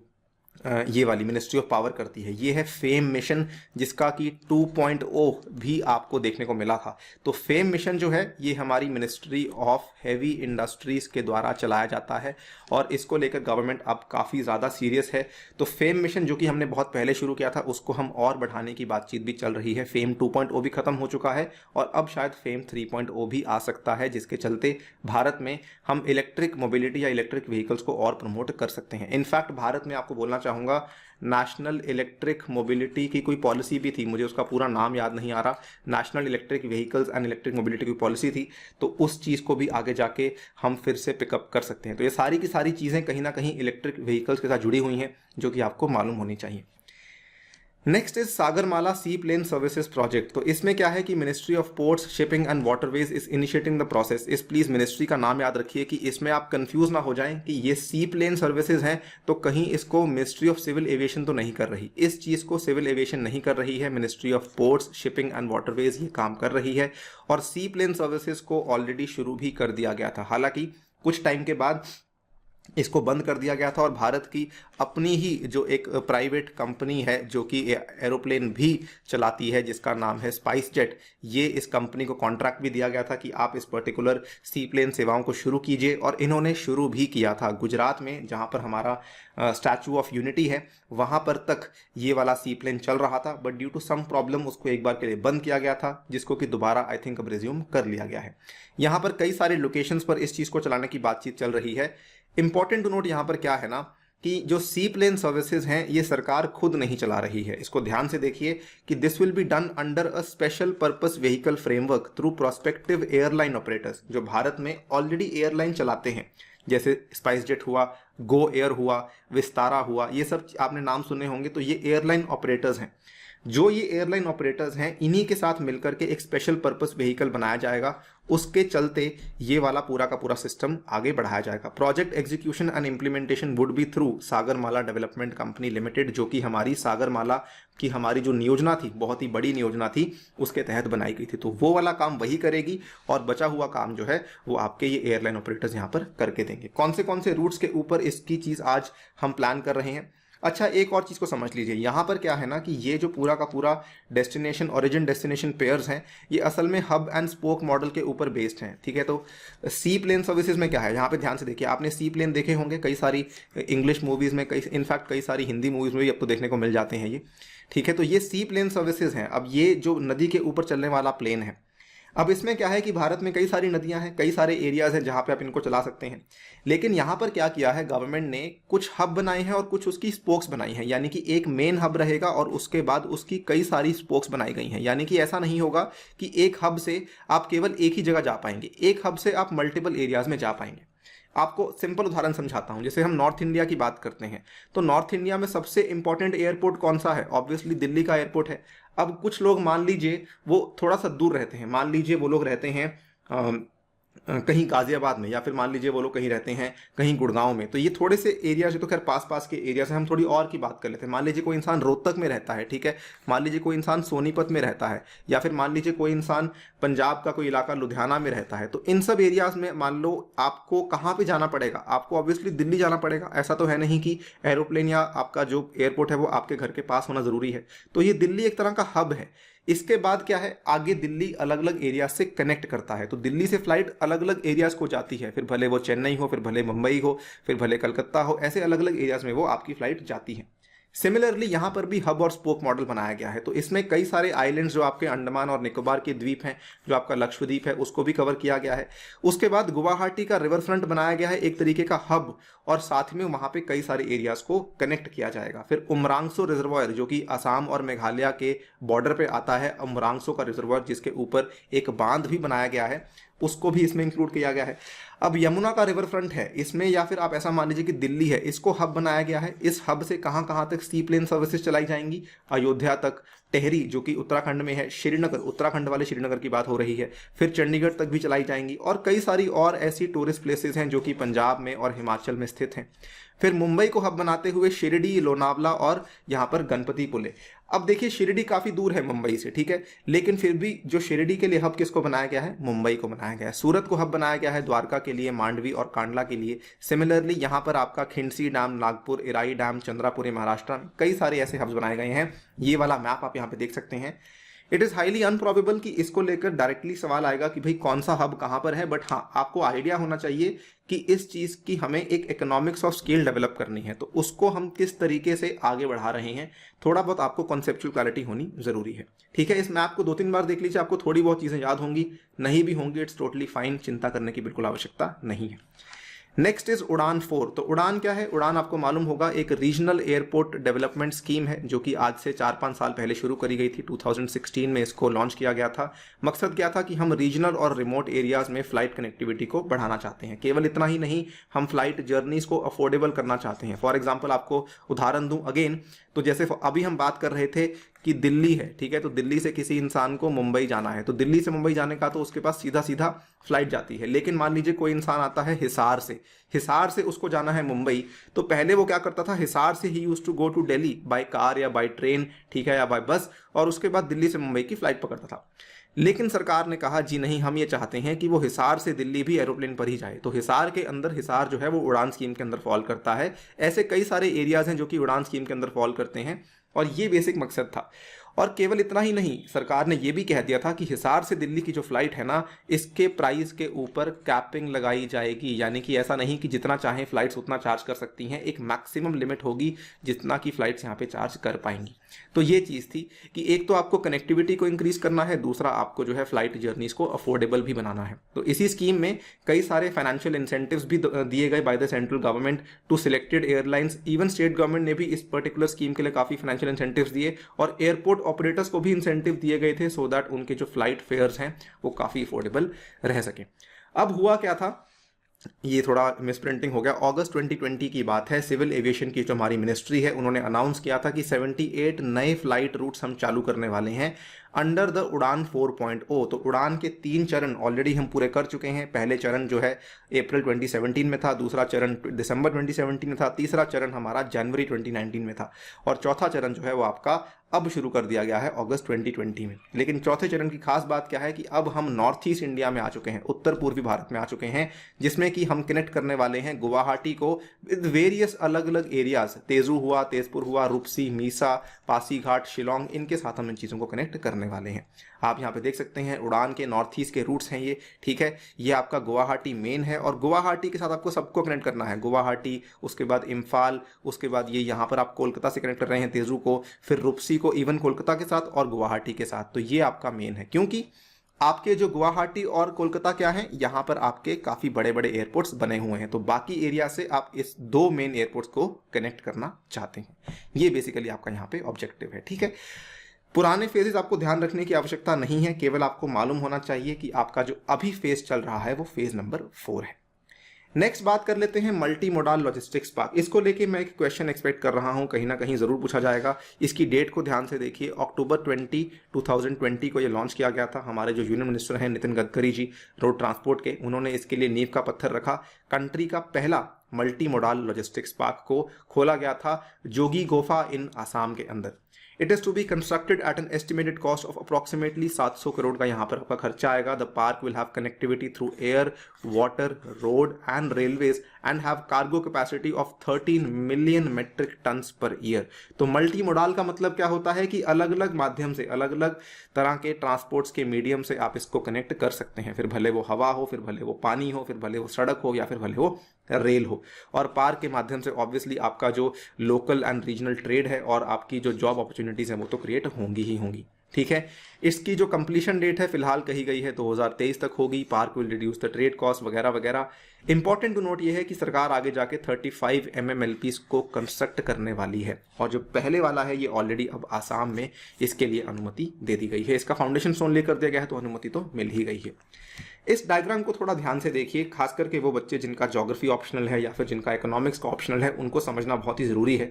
ये वाली मिनिस्ट्री ऑफ पावर करती है। ये है फेम मिशन, जिसका कि 2.0 भी आपको देखने को मिला था। तो फेम मिशन जो है ये हमारी मिनिस्ट्री ऑफ हैवी इंडस्ट्रीज के द्वारा चलाया जाता है, और इसको लेकर गवर्नमेंट अब काफ़ी ज़्यादा सीरियस है। तो फेम मिशन जो कि हमने बहुत पहले शुरू किया था, उसको हम और बढ़ाने की बातचीत भी चल रही है। फेम 2.0 भी ख़त्म हो चुका है और अब शायद फेम 3.0 भी आ सकता है, जिसके चलते भारत में हम इलेक्ट्रिक मोबिलिटी या इलेक्ट्रिक व्हीकल्स को और प्रमोट कर सकते हैं। इनफैक्ट भारत में आपको बोलना चाहूँगा, नेशनल इलेक्ट्रिक मोबिलिटी की कोई पॉलिसी भी थी, मुझे उसका पूरा नाम याद नहीं आ रहा, national electric vehicles and electric mobility की पॉलिसी थी, तो उस चीज़ को भी आगे जाके हम फिर से पिकअप कर सकते हैं। तो ये सारी की सारी चीज़ें कहीं ना कहीं इलेक्ट्रिक व्हीकल्स के साथ जुड़ी हुई हैं, जो कि आपको मालूम होनी चाहिए। Next is Sagarmala sea plane services project. तो इसमें क्या है कि ministry of ports, shipping and waterways is initiating the process. इस प्लीज मिनिस्ट्री का नाम याद रखिए कि इसमें आप कंफ्यूज ना हो जाएं कि ये सी प्लेन सर्विसेज हैं तो कहीं इसको मिनिस्ट्री ऑफ सिविल एविएशन तो नहीं कर रही। इस चीज़ को सिविल एविएशन नहीं कर रही है, ministry of ports, shipping and waterways ये काम कर रही है, और सी प्लेन सर्विसेज को ऑलरेडी शुरू भी कर दिया गया था। हालांकि कुछ टाइम के बाद इसको बंद कर दिया गया था, और भारत की अपनी ही जो एक प्राइवेट कंपनी है जो कि एरोप्लेन भी चलाती है, जिसका नाम है स्पाइस जेट, ये इस कंपनी को कॉन्ट्रैक्ट भी दिया गया था कि आप इस पर्टिकुलर सी प्लेन सेवाओं को शुरू कीजिए, और इन्होंने शुरू भी किया था। गुजरात में जहाँ पर हमारा स्टैचू ऑफ यूनिटी है, वहाँ पर तक ये वाला सी प्लेन चल रहा था, but due to some problem उसको एक बार के लिए बंद किया गया था, जिसको कि दोबारा आई थिंक अब रिज्यूम कर लिया गया है। यहाँ पर कई सारे लोकेशंस पर इस चीज़ को चलाने की बातचीत चल रही है। इंपॉर्टेंट टू नोट यहाँ पर क्या है ना कि जो सी प्लेन सर्विसेज हैं ये सरकार खुद नहीं चला रही है। इसको ध्यान से देखिए कि this will be done under a special purpose vehicle framework through prospective airline operators, जो भारत में ऑलरेडी एयरलाइन चलाते हैं, जैसे स्पाइस जेट हुआ, गो एयर हुआ, विस्तारा हुआ, ये सब आपने नाम सुने होंगे। तो ये एयरलाइन ऑपरेटर्स हैं। जो ये एयरलाइन ऑपरेटर्स हैं, इन्हीं के साथ मिलकर के एक स्पेशल पर्पस व्हीकल बनाया जाएगा। उसके चलते ये वाला पूरा का पूरा सिस्टम आगे बढ़ाया जाएगा। Project execution and implementation would be through Sagarmala development company limited, जो कि हमारी सागरमाला की हमारी जो नियोजना थी, बहुत ही बड़ी नियोजना थी, उसके तहत बनाई गई थी। तो वो वाला काम वही करेगी, और बचा हुआ काम जो है वो आपके ये एयरलाइन ऑपरेटर्स यहाँ पर करके देंगे। कौन से रूट्स के ऊपर इसकी चीज़ आज हम प्लान कर रहे हैं। अच्छा, एक और चीज़ को समझ लीजिए, यहाँ पर क्या है ना कि ये जो पूरा का पूरा डेस्टिनेशन, ओरिजिन डेस्टिनेशन पेयर्स हैं, ये असल में हब एंड स्पोक मॉडल के ऊपर बेस्ड हैं। ठीक है, तो सी प्लेन सर्विसेज में क्या है, यहाँ पे ध्यान से देखिए, आपने सी प्लेन देखे होंगे कई सारी इंग्लिश मूवीज़ में, कई इनफैक्ट कई सारी हिंदी मूवीज़ में भी आपको देखने को मिल जाते हैं ये। ठीक है, तो ये सी प्लेन सर्विसेज हैं। अब ये जो नदी के ऊपर चलने वाला प्लेन है, अब इसमें क्या है कि भारत में कई सारी नदियां हैं, कई सारे एरियाज हैं जहां पे आप इनको चला सकते हैं। लेकिन यहाँ पर क्या किया है गवर्नमेंट ने, कुछ हब बनाए हैं और कुछ उसकी स्पोक्स बनाई हैं, यानी कि एक मेन हब रहेगा और उसके बाद उसकी कई सारी स्पोक्स बनाई गई हैं। यानी कि ऐसा नहीं होगा कि एक हब से आप केवल एक ही जगह जा पाएंगे, एक हब से आप मल्टीपल एरियाज में जा पाएंगे। आपको सिंपल उदाहरण समझाता हूं, जैसे हम नॉर्थ इंडिया की बात करते हैं, तो नॉर्थ इंडिया में सबसे इंपॉर्टेंट एयरपोर्ट कौन सा है? ऑब्वियसली दिल्ली का एयरपोर्ट है। अब कुछ लोग मान लीजिए वो थोड़ा सा दूर रहते हैं, मान लीजिए वो लोग रहते हैं कहीं गाजियाबाद में, या फिर मान लीजिए वो लोग कहीं रहते हैं कहीं गुड़गांव में, तो ये थोड़े से एरिया जो तो खैर पास पास के एरिया से हम थोड़ी और की बात कर लेते हैं। मान लीजिए कोई इंसान रोहतक में रहता है, ठीक है, मान लीजिए कोई इंसान सोनीपत में रहता है, या फिर मान लीजिए कोई इंसान पंजाब का कोई इलाका लुधियाना में रहता है। तो इन सब एरियाज में मान लो आपको कहाँ पे जाना पड़ेगा? आपको ऑब्वियसली दिल्ली जाना पड़ेगा। ऐसा तो है नहीं कि एरोप्लेन या आपका जो एयरपोर्ट है वो आपके घर के पास होना जरूरी है। तो ये दिल्ली एक तरह का हब है। इसके बाद क्या है, आगे दिल्ली अलग अलग एरिया से कनेक्ट करता है, तो दिल्ली से फ्लाइट अलग अलग एरियाज को जाती है, फिर भले वो चेन्नई हो, फिर भले मुंबई हो, फिर भले कलकत्ता हो, ऐसे अलग अलग एरियाज में वो आपकी फ्लाइट जाती है। सिमिलरली यहाँ पर भी हब और स्पोक मॉडल बनाया गया है। तो इसमें कई सारे आइलैंड्स जो आपके अंडमान और निकोबार के द्वीप हैं, जो आपका लक्षद्वीप है, उसको भी कवर किया गया है। उसके बाद गुवाहाटी का रिवर फ्रंट बनाया गया है, एक तरीके का हब, और साथ में वहाँ पे कई सारे एरियाज को कनेक्ट किया जाएगा। फिर उमरांगसो रिजर्वायर जो कि असम और मेघालय के बॉर्डर पे आता है, उमरांगसो का रिजर्वायर जिसके ऊपर एक बांध भी बनाया गया है, उसको भी इसमें इंक्लूड किया गया है। अब यमुना का रिवर फ्रंट है इसमें, या फिर आप ऐसा मान लीजिए कि दिल्ली है, इसको हब बनाया गया है। इस हब से कहां कहां तक सी प्लेन सर्विसेज चलाई जाएंगी? अयोध्या तक, टेहरी जो कि उत्तराखंड में है, श्रीनगर, उत्तराखंड वाले श्रीनगर की बात हो रही है, फिर चंडीगढ़ तक भी चलाई जाएंगी, और कई सारी और ऐसी टूरिस्ट प्लेसेस हैं जो कि पंजाब में और हिमाचल में स्थित हैं। फिर मुंबई को हब बनाते हुए शिरडी, लोनावला और यहाँ पर गणपतिपुले। अब देखिए शिरडी काफी दूर है मुंबई से, ठीक है, लेकिन फिर भी जो शिरडी के लिए हब किसको बनाया गया है? मुंबई को बनाया गया है। सूरत को हब बनाया गया है द्वारका के लिए, मांडवी और कांडला के लिए। सिमिलरली यहाँ पर आपका खिंडसी डैम, नागपुर, इराई डैम, चंद्रापुर महाराष्ट्र में कई सारे ऐसे हब्स बनाए गए हैं। ये वाला मैप आप यहाँ पे देख सकते हैं। इट इज़ हाईली अनप्रॉबेबल कि इसको लेकर डायरेक्टली सवाल आएगा कि भाई कौन सा हब कहाँ पर है, बट हाँ आपको आइडिया होना चाहिए कि इस चीज़ की हमें एक इकोनॉमिक्स ऑफ स्केल डेवलप करनी है, तो उसको हम किस तरीके से आगे बढ़ा रहे हैं, थोड़ा बहुत आपको कॉन्सेप्चुअल क्लैरिटी होनी जरूरी है। ठीक है, इस मैप को 2-3 बार देख लीजिए, आपको थोड़ी बहुत चीज़ें याद होंगी, नहीं भी होंगी, इट्स टोटली फाइन, चिंता करने की बिल्कुल आवश्यकता नहीं है। नेक्स्ट इज उड़ान 4। तो उड़ान क्या है? उड़ान आपको मालूम होगा एक रीजनल एयरपोर्ट डेवलपमेंट स्कीम है जो कि आज से 4-5 साल पहले शुरू करी गई थी। 2016 में इसको लॉन्च किया गया था। मकसद क्या था कि हम रीजनल और रिमोट एरियाज में फ्लाइट कनेक्टिविटी को बढ़ाना चाहते हैं। केवल इतना ही नहीं, हम फ्लाइट जर्नीज को अफोर्डेबल करना चाहते हैं। फॉर एग्जाम्पल आपको उदाहरण दूं अगेन, तो जैसे अभी हम बात कर रहे थे कि दिल्ली है, ठीक है, तो दिल्ली से किसी इंसान को मुंबई जाना है, तो दिल्ली से मुंबई जाने का तो उसके पास सीधा सीधा फ्लाइट जाती है। लेकिन मान लीजिए कोई इंसान आता है हिसार से उसको जाना है मुंबई, तो पहले वो क्या करता था, हिसार से ही used to go to Delhi by car या बाय ट्रेन, ठीक है, या बाय बस, और उसके बाद दिल्ली से मुंबई की फ्लाइट पकड़ता था। लेकिन सरकार ने कहा जी नहीं, हम ये चाहते हैं कि वो हिसार से दिल्ली भी एरोप्लेन पर ही जाए। तो हिसार के अंदर, हिसार जो है वो उड़ान स्कीम के अंदर फॉल करता है। ऐसे कई सारे एरियाज हैं जो कि उड़ान स्कीम के अंदर फॉल करते हैं, और ये बेसिक मकसद था। और केवल इतना ही नहीं, सरकार ने ये भी कह दिया था कि हिसार से दिल्ली की जो फ्लाइट है ना, इसके प्राइस के ऊपर कैपिंग लगाई जाएगी। यानी कि ऐसा नहीं कि जितना चाहें फ्लाइट्स उतना चार्ज कर सकती हैं, एक मैक्सिमम लिमिट होगी जितना की फ्लाइट्स यहाँ पे चार्ज कर पाएंगी। तो ये चीज़ थी कि एक तो आपको कनेक्टिविटी को इंक्रीज करना है, दूसरा आपको जो है फ्लाइट जर्नीज को अफोर्डेबल भी बनाना है। तो इसी स्कीम में कई सारे फाइनेंशियल इंसेंटिव्स भी दिए गए by the central government to selected airlines. Even state government ने भी इस पर्टिकुलर स्कीम के लिए काफ़ी फाइनेंशियल इंसेंटिव्स दिए, और एयरपोर्ट ऑपरेटर्स को भी इंसेंटिव दिए गए थे सो दैट उनके जो फ्लाइट फेयर्स हैं वो काफ़ी अफोर्डेबल रह सके। अब हुआ क्या था, ये थोड़ा मिसप्रिंटिंग हो गया। अगस्त 2020 की बात है, सिविल एविएशन की जो हमारी मिनिस्ट्री है उन्होंने अनाउंस किया था कि 78 नए फ्लाइट रूट्स हम चालू करने वाले हैं अंडर द उड़ान 4.0। तो उड़ान के 3 चरण ऑलरेडी हम पूरे कर चुके हैं। पहले चरण जो है अप्रैल 2017 में था, दूसरा चरण दिसंबर 2017 में था, तीसरा चरण हमारा जनवरी 2019 में था, और चौथा चरण जो है वो आपका अब शुरू कर दिया गया है अगस्त 2020 में। लेकिन चौथे चरण की खास बात क्या है कि अब हम नॉर्थ ईस्ट इंडिया में आ चुके हैं, उत्तर पूर्वी भारत में आ चुके हैं, जिसमें कि हम कनेक्ट करने वाले हैं गुवाहाटी को विद वेरियस अलग अलग एरियाज। तेजू हुआ, तेजपुर हुआ, रूपसी, मीसा, पासीघाट, शिलोंग, इनके साथ हम इन चीज़ों को कनेक्ट करने वाले हैं। आप यहाँ पे देख सकते हैं उड़ान के नॉर्थ ईस्ट के रूट्स हैं ये, ठीक है। ये आपका गुवाहाटी मेन है, और गुवाहाटी के साथ आपको सबको कनेक्ट करना है। गुवाहाटी, उसके बाद इम्फाल, उसके बाद ये यहाँ पर आप कोलकाता से कनेक्ट कर रहे हैं तेजू को, फिर रूपसी को, इवन कोलकाता के साथ और गुवाहाटी के साथ। तो ये आपका मेन है, क्योंकि आपके जो गुवाहाटी और कोलकाता क्या है, यहाँ पर आपके काफ़ी बड़े बड़े एयरपोर्ट्स बने हुए हैं, तो बाकी एरिया से आप इस 2 मेन एयरपोर्ट्स को कनेक्ट करना चाहते हैं। ये बेसिकली आपका यहाँ पे ऑब्जेक्टिव है, ठीक है। पुराने फेजेस आपको ध्यान रखने की आवश्यकता नहीं है, केवल आपको मालूम होना चाहिए कि आपका जो अभी फेज चल रहा है वो फेज नंबर 4 है। नेक्स्ट बात कर लेते हैं मल्टी मोडाल लॉजिस्टिक्स पार्क। इसको लेके मैं एक क्वेश्चन एक्सपेक्ट कर रहा हूं, कहीं ना कहीं जरूर पूछा जाएगा। इसकी डेट को ध्यान से देखिए, अक्टूबर 2020 को ये लॉन्च किया गया था। हमारे जो यूनियन मिनिस्टर हैं नितिन गडकरी जी, रोड ट्रांसपोर्ट के, उन्होंने इसके लिए नींव का पत्थर रखा। कंट्री का पहला मल्टी मोडाल लॉजिस्टिक्स पार्क को खोला गया था जोगी गोफा इन आसाम के अंदर। It is to be constructed at an estimated cost of approximately 700 crore का यहाँ पर आपका खर्चा आएगा। The park will have connectivity through air, water, road and railways and have cargo capacity of 13 million metric tons per year. तो multi modal का मतलब क्या होता है कि अलग अलग माध्यम से, अलग अलग तरह के ट्रांसपोर्ट्स के मीडियम से आप इसको कनेक्ट कर सकते हैं, फिर भले वो हवा हो, फिर भले वो पानी हो, फिर भले वो सड़क हो, या फिर भले वो रेल हो। और पार्क के माध्यम से ऑब्वियसली आपका जो लोकल एंड रीजनल ट्रेड है और आपकी जो जॉब अपॉर्चुनिटीज है वो तो क्रिएट होंगी ही होंगी, ठीक है। इसकी जो कंप्लीशन डेट है फिलहाल कही गई है 2023 तक होगी। Park will reduce the trade cost वगैरह वगैरह। इंपॉर्टेंट टू नोट ये है कि सरकार आगे जाके 35 MMLPs को कंस्ट्रक्ट करने वाली है, और जो पहले वाला है ये ऑलरेडी अब आसाम में इसके लिए अनुमति दे दी गई है। इसका फाउंडेशन स्टोन लेकर दिया गया है, तो अनुमति तो मिल ही गई है। इस डायग्राम को थोड़ा ध्यान से देखिए, खास करके वो बच्चे जिनका ज्योग्राफी ऑप्शनल है या फिर जिनका इकोनॉमिक्स का ऑप्शनल है, उनको समझना बहुत ही जरूरी है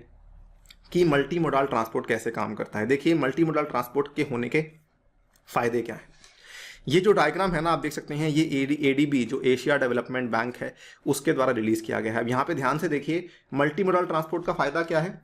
कि मल्टी मोडाल ट्रांसपोर्ट कैसे काम करता है। देखिए मल्टी मोडाल ट्रांसपोर्ट के होने के फायदे क्या हैं। ये जो डायग्राम है ना, आप देख सकते हैं, ये ADB जो एशिया डेवलपमेंट बैंक है उसके द्वारा रिलीज किया गया है। अब यहाँ पे ध्यान से देखिए, मल्टी मोडाल ट्रांसपोर्ट का फायदा क्या है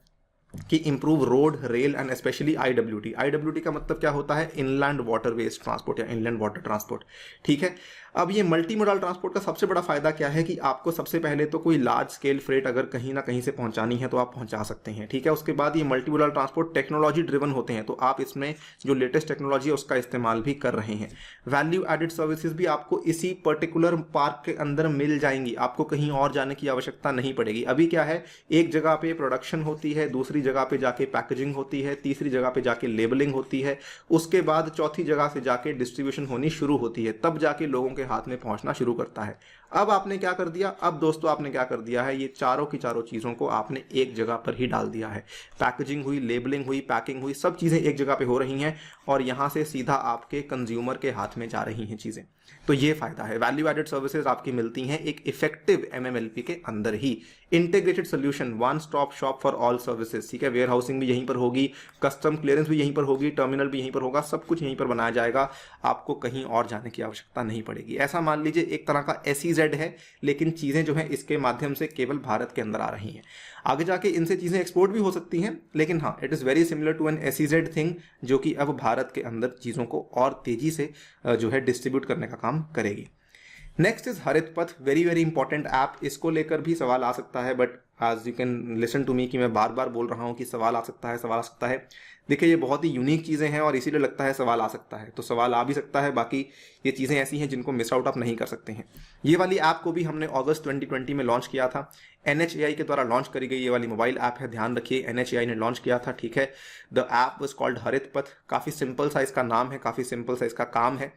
कि improve road, rail and specially IWT का मतलब क्या होता है, इनलैंड वाटरवेज ट्रांसपोर्ट या इनलैंड वाटर ट्रांसपोर्ट, ठीक है। अब ये मल्टी मोडाल ट्रांसपोर्ट का सबसे बड़ा फायदा क्या है कि आपको सबसे पहले तो कोई लार्ज स्केल फ्रेट अगर कहीं ना कहीं से पहुंचानी है तो आप पहुंचा सकते हैं, ठीक है। उसके बाद ये multi modal transport technology driven होते हैं, तो आप इसमें जो लेटेस्ट टेक्नोलॉजी है उसका इस्तेमाल भी कर रहे हैं। वैल्यू एडेड सर्विसेज भी आपको इसी पर्टिकुलर पार्क के अंदर मिल जाएंगी, आपको कहीं और जाने की आवश्यकता नहीं पड़ेगी। अभी क्या है, एक जगह पे प्रोडक्शन होती है, दूसरी जगह पे जाके पैकेजिंग होती है, तीसरी जगह पे जाके लेबलिंग होती है, उसके बाद चौथी जगह से जाके डिस्ट्रीब्यूशन होनी शुरू होती है, तब जाके लोगों के हाथ में पहुंचना शुरू करता है। अब आपने क्या कर दिया, अब दोस्तों आपने क्या कर दिया है, ये चारों की चारों चीजों को आपने एक जगह पर ही डाल दिया है। पैकेजिंग हुई, लेबलिंग हुई, पैकिंग हुई, सब चीजें एक जगह पे हो रही हैं और यहां से सीधा आपके कंज्यूमर के हाथ में जा रही हैं चीजें। तो ये फायदा है, वैल्यू एडेड सर्विसेज आपकी मिलती हैं एक इफेक्टिव MMLP के अंदर ही। Integrated solution, one stop shop for all services, ठीक है। वेयर हाउसिंग भी यहीं पर होगी, कस्टम क्लियरेंस भी यहीं पर होगी, टर्मिनल भी यहीं पर होगा, सब कुछ यहीं पर बनाया जाएगा, आपको कहीं और जाने की आवश्यकता नहीं पड़ेगी। ऐसा मान लीजिए एक तरह का SEZ है, लेकिन चीजें जो है इसके माध्यम से केवल भारत के अंदर आ रही हैं। आगे जाके इनसे चीजें एक्सपोर्ट भी हो सकती हैं, लेकिन हाँ, it is very similar to an SEZ thing, जो कि अब भारत के अंदर चीजों को और तेजी से जो है डिस्ट्रीब्यूट करने का काम करेगी। नेक्स्ट इज हरित पथ, वेरी वेरी इंपॉर्टेंट ऐप। इसको लेकर भी सवाल आ सकता है, बट आज you can listen to me कि मैं बार बार बोल रहा हूँ कि सवाल आ सकता है, सवाल आ सकता है। देखिए ये बहुत ही यूनिक चीज़ें हैं और इसीलिए लगता है सवाल आ सकता है, तो सवाल आ भी सकता है। बाकी ये चीज़ें ऐसी हैं जिनको मिस आउट आप नहीं कर सकते हैं। ये वाली ऐप को भी हमने अगस्त 2020 में लॉन्च किया था, NHAI के द्वारा लॉन्च करी गई ये वाली मोबाइल ऐप है, ध्यान रखिए NHAI ने लॉन्च किया था, ठीक है। द ऐप वाज कॉल्ड हरित पथ, काफ़ी सिंपल सा इसका नाम है, काफ़ी सिंपल सा इसका काम है।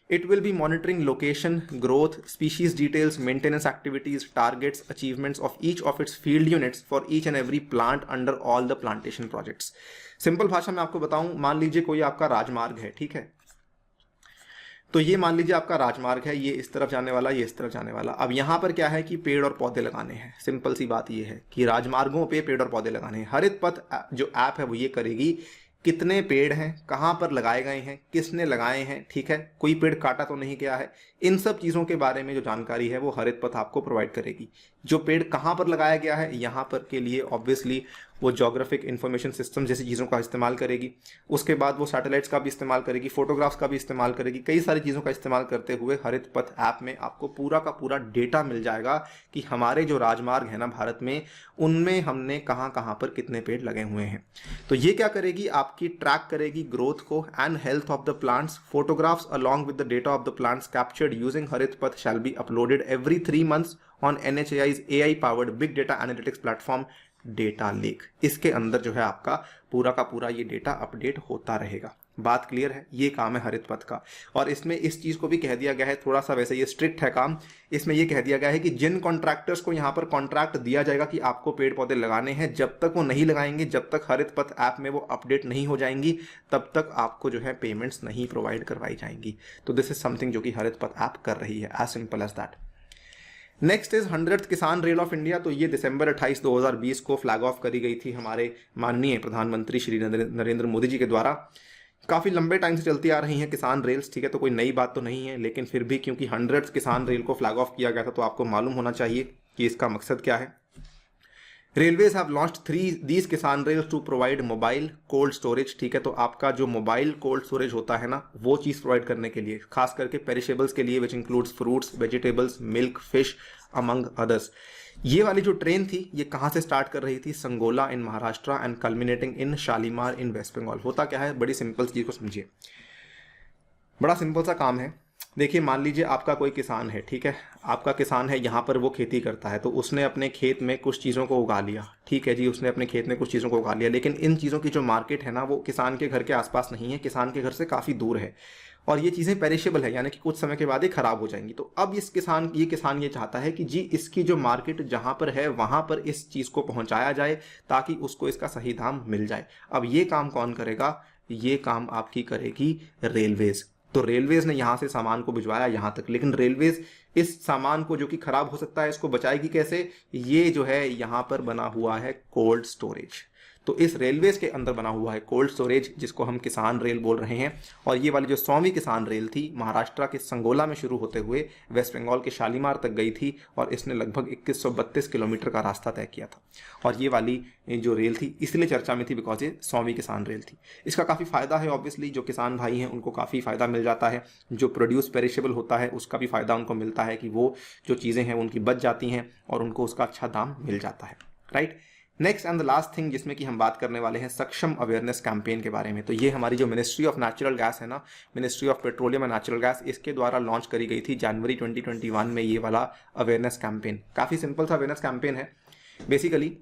It will be monitoring location, growth, species details, maintenance activities, targets, achievements of each of its field units for each and every plant under all the plantation projects. Simple भाषा में आपको बताऊं, मान लीजिए कोई आपका राजमार्ग है, ठीक है। तो ये मान लीजिए आपका राजमार्ग है, ये इस तरफ जाने वाला, ये इस तरफ जाने वाला। अब यहाँ पर क्या है कि पेड़ और पौधे लगाने हैं। सिंपल सी बात ये है कि राजमार्गों पे पेड़ और पौधे लगाने हैं। हरित पथ जो ऐप है वो ये करेगी, कितने पेड़ हैं, कहाँ पर लगाए गए हैं, किसने लगाए हैं, ठीक है, कोई पेड़ काटा तो नहीं गया है, इन सब चीज़ों के बारे में जो जानकारी है वो हरित पथ आपको प्रोवाइड करेगी। जो पेड़ कहाँ पर लगाया गया है, यहाँ पर के लिए ऑब्वियसली वो जोग्राफिक इंफॉर्मेशन सिस्टम जैसी चीज़ों का इस्तेमाल करेगी। उसके बाद वो सैटेलाइट्स का भी इस्तेमाल करेगी, फोटोग्राफ्स का भी इस्तेमाल करेगी, कई सारी चीज़ों का इस्तेमाल करते हुए हरित पथ ऐप में आपको पूरा का पूरा डेटा मिल जाएगा कि हमारे जो राजमार्ग है ना भारत में, उनमें हमने कहाँ कहाँ पर कितने पेड़ लगे हुए हैं। तो ये क्या करेगी, आपकी ट्रैक करेगी ग्रोथ को and health of the plants. Photographs along with the data of the plants captured using हरित पथ shall be uploaded every 3 months on NHAI's AI powered big data analytics platform data lake. इसके अंदर जो है आपका पूरा का पूरा ये डेटा अपडेट होता रहेगा। बात क्लियर है? ये काम है हरित पथ का। और इसमें इस चीज़ को भी कह दिया गया है, थोड़ा सा वैसे ये स्ट्रिक्ट है काम, इसमें ये कह दिया गया है कि जिन कॉन्ट्रैक्टर्स को यहाँ पर कॉन्ट्रैक्ट दिया जाएगा कि आपको पेड़ पौधे लगाने हैं, जब तक वो नहीं लगाएंगे, जब तक हरित पथ ऐप में वो अपडेट नहीं हो जाएंगी, तब तक आपको जो है पेमेंट्स नहीं प्रोवाइड करवाई जाएंगी। तो दिस इज समथिंग जो कि हरित पथ ऐप कर रही है, as simple as that. Next is 100th Kisan rail of India. तो ये दिसंबर 28, 2020 को फ्लैग ऑफ करी गई थी हमारे माननीय प्रधानमंत्री श्री नरेंद्र मोदी जी के द्वारा। काफ़ी लंबे टाइम से चलती आ रही हैं किसान रेल्स, ठीक है, तो कोई नई बात तो नहीं है, लेकिन फिर भी क्योंकि 100th किसान रेल को फ्लैग ऑफ किया गया था तो आपको मालूम होना चाहिए कि इसका मकसद क्या है। Railways have launched these Kisan rails to provide mobile cold storage, ठीक है, तो आपका जो मोबाइल कोल्ड स्टोरेज होता है ना, वो चीज़ प्रोवाइड करने के लिए, खास करके पेरिशेबल्स के लिए, which includes fruits, vegetables, milk, fish among others. ये वाली जो ट्रेन थी ये कहाँ से स्टार्ट कर रही थी? Sangola in Maharashtra and culminating in Shalimar in West Bengal. होता क्या है, बड़ी सिंपल चीज़ को समझिए, बड़ा सिंपल सा काम है। देखिए, मान लीजिए आपका कोई किसान है, ठीक है, आपका किसान है, यहाँ पर वो खेती करता है, तो उसने अपने खेत में कुछ चीज़ों को उगा लिया, ठीक है जी, उसने अपने खेत में कुछ चीज़ों को उगा लिया, लेकिन इन चीज़ों की जो मार्केट है ना, वो किसान के घर के आसपास नहीं है, किसान के घर से काफ़ी दूर है, और ये चीज़ें पेरिशेबल है, यानी कि कुछ समय के बाद ही खराब हो जाएंगी। तो अब इस किसान ये चाहता है कि जी इसकी जो मार्केट जहाँ पर है वहाँ पर इस चीज़ को पहुँचाया जाए ताकि उसको इसका सही दाम मिल जाए। अब ये काम कौन करेगा? ये काम आपकी करेगी रेलवेज। तो रेलवेज ने यहाँ से सामान को भिजवाया यहाँ तक, लेकिन रेलवेज इस सामान को जो कि खराब हो सकता है इसको बचाएगी कैसे? ये जो है यहाँ पर बना हुआ है कोल्ड स्टोरेज। तो इस रेलवेज के अंदर बना हुआ है कोल्ड स्टोरेज, जिसको हम किसान रेल बोल रहे हैं। और ये वाली जो 100वीं किसान रेल थी, महाराष्ट्र के संगोला में शुरू होते हुए वेस्ट बंगाल के शालीमार तक गई थी, और इसने लगभग 2132 किलोमीटर का रास्ता तय किया था। और ये वाली जो रेल थी इसलिए चर्चा में थी बिकॉज ये 100वीं किसान रेल थी। इसका काफ़ी फ़ायदा है, ऑब्वियसली जो किसान भाई हैं उनको काफ़ी फ़ायदा मिल जाता है, जो प्रोड्यूस पेरिशेबल होता है उसका भी फ़ायदा उनको मिलता है कि वो जो चीज़ें हैं उनकी बच जाती हैं और उनको उसका अच्छा दाम मिल जाता है, right. Next and the last thing जिसमें कि हम बात करने वाले हैं सक्षम अवेयरनेस कैंपेन के बारे में। तो ये हमारी जो मिनिस्ट्री ऑफ नेचुरल गैस है ना, ministry of petroleum and natural gas, इसके द्वारा लॉन्च करी गई थी जनवरी 2021 में ये वाला अवेयरनेस कैंपेन। काफ़ी सिंपल सा अवेयरनेस कैंपेन है बेसिकली।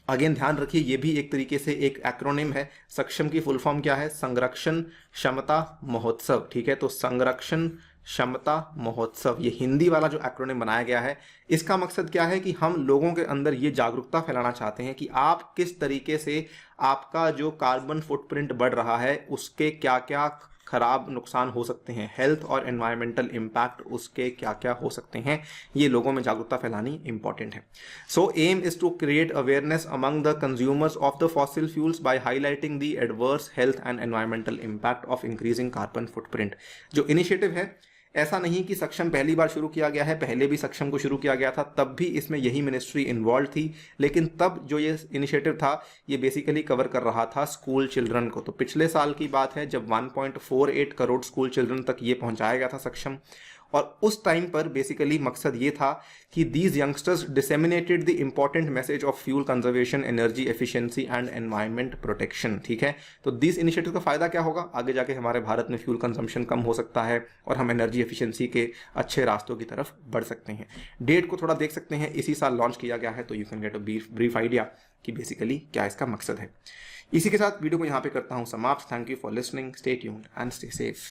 अगेन ध्यान रखिए, ये भी एक तरीके से एक एक्रोनिम है। सक्षम की फुल फॉर्म क्या है? संरक्षण क्षमता महोत्सव, ठीक है। तो संरक्षण क्षमता महोत्सव, ये हिंदी वाला जो एक्रोनिम बनाया गया है, इसका मकसद क्या है कि हम लोगों के अंदर ये जागरूकता फैलाना चाहते हैं कि आप किस तरीके से आपका जो कार्बन फुटप्रिंट बढ़ रहा है उसके क्या क्या खराब नुकसान हो सकते हैं, हेल्थ और एनवायरमेंटल इम्पैक्ट उसके क्या क्या हो सकते हैं, ये लोगों में जागरूकता फैलानी इंपॉर्टेंट है। So aim is to create awareness among the consumers of the fossil fuels by highlighting the adverse health and environmental impact of increasing carbon footprint. जो इनिशिएटिव है, ऐसा नहीं कि सक्षम पहली बार शुरू किया गया है, पहले भी सक्षम को शुरू किया गया था, तब भी इसमें यही मिनिस्ट्री इन्वॉल्व थी, लेकिन तब जो ये इनिशिएटिव था ये बेसिकली कवर कर रहा था स्कूल चिल्ड्रन को। तो पिछले साल की बात है जब 1.48 करोड़ स्कूल चिल्ड्रन तक ये पहुंचाया गया था सक्षम, और उस टाइम पर बेसिकली मकसद ये था कि these youngsters disseminated the important message of fuel conservation, energy efficiency and environment protection, ठीक है। तो दिस इनिशिएटिव का फायदा क्या होगा? आगे जाके हमारे भारत में फ्यूल कंजम्पशन कम हो सकता है और हम एनर्जी एफिशिएंसी के अच्छे रास्तों की तरफ बढ़ सकते हैं। डेट को थोड़ा देख सकते हैं, इसी साल लॉन्च किया गया है, तो you can get a brief idea कि बेसिकली क्या इसका मकसद है। इसी के साथ वीडियो को यहाँ पे करता हूँ समाप्त। Thank you for listening, stay tuned and stay safe.